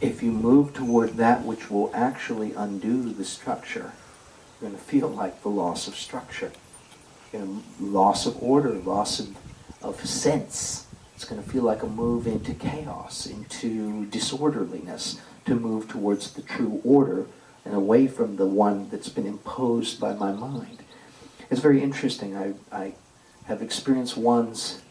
if you move toward that which will actually undo the structure, you're going to feel like the loss of structure. Loss of order, loss of sense. It's going to feel like a move into chaos, into disorderliness, to move towards the true order and away from the one that's been imposed by my mind. It's very interesting. I have experienced ones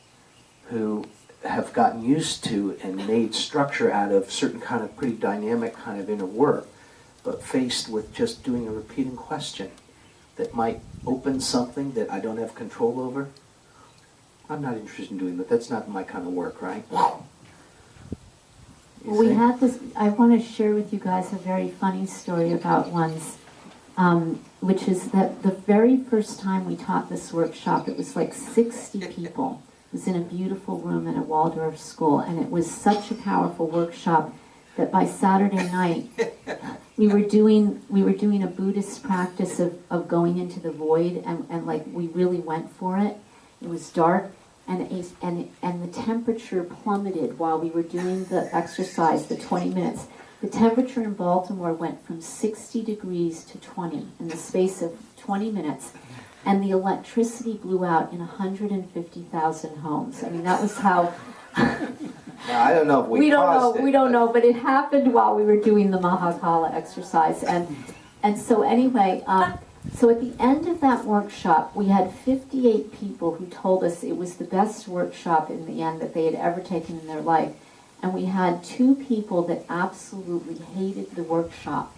who have gotten used to and made structure out of certain kind of pretty dynamic kind of inner work, but faced with just doing a repeating question that might open something that I don't have control over. I'm not interested in doing that. That's not my kind of work, right? Well, we had this, I want to share with you guys a very funny story about ones, which is that the very first time we taught this workshop, it was like 60 people. It was in a beautiful room in a Waldorf school, and it was such a powerful workshop that by Saturday night, we were doing a Buddhist practice of going into the void, and like we really went for it. It was dark, and the temperature plummeted while we were doing the exercise, the 20 minutes. The temperature in Baltimore went from 60 degrees to 20 in the space of 20 minutes. And the electricity blew out in 150,000 homes. I mean, that was how... Now, I don't know if we caused it. We don't know, but it happened while we were doing the Mahakala exercise. And so anyway, so at the end of that workshop, we had 58 people who told us it was the best workshop in the end that they had ever taken in their life. And we had 2 people that absolutely hated the workshop.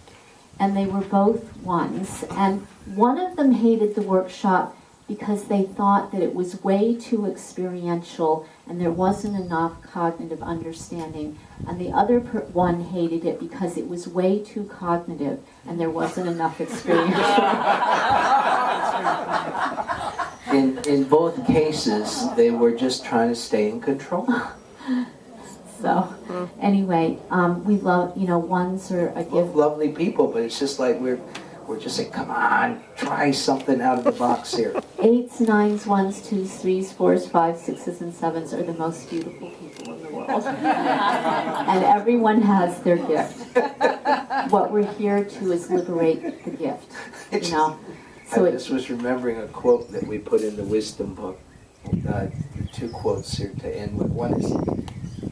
And they were both ones. And one of them hated the workshop because they thought that it was way too experiential and there wasn't enough cognitive understanding. And the other one hated it because it was way too cognitive and there wasn't enough experience. In both cases, they were just trying to stay in control. So, anyway, we love, ones are a gift. Lovely people, but it's just like we're just saying, come on, try something out of the box here. 8s, 9s, 1s, 2s, 3s, 4s, 5s, 6s, and 7s are the most beautiful people in the world. And everyone has their gift. What we're here to is liberate the gift, So I just was remembering a quote that we put in the wisdom book. 2 quotes here to end with. One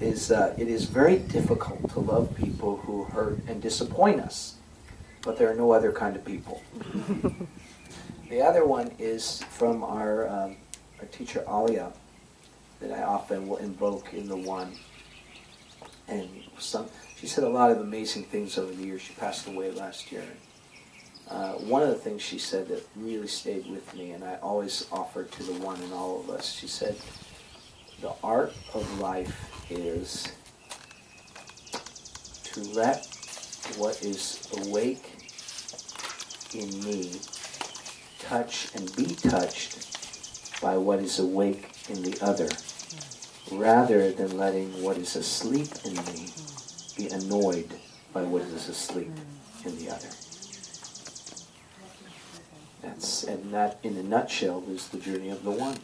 is it is very difficult to love people who hurt and disappoint us, but there are no other kind of people. The other one is from our teacher Alia, that I often will invoke in the one. And she said a lot of amazing things over the years. She passed away last year. One of the things she said that really stayed with me, and I always offer to the one in all of us, she said, the art of life is to let what is awake in me touch and be touched by what is awake in the other, rather than letting what is asleep in me be annoyed by what is asleep in the other. And that, in a nutshell, is the journey of the one.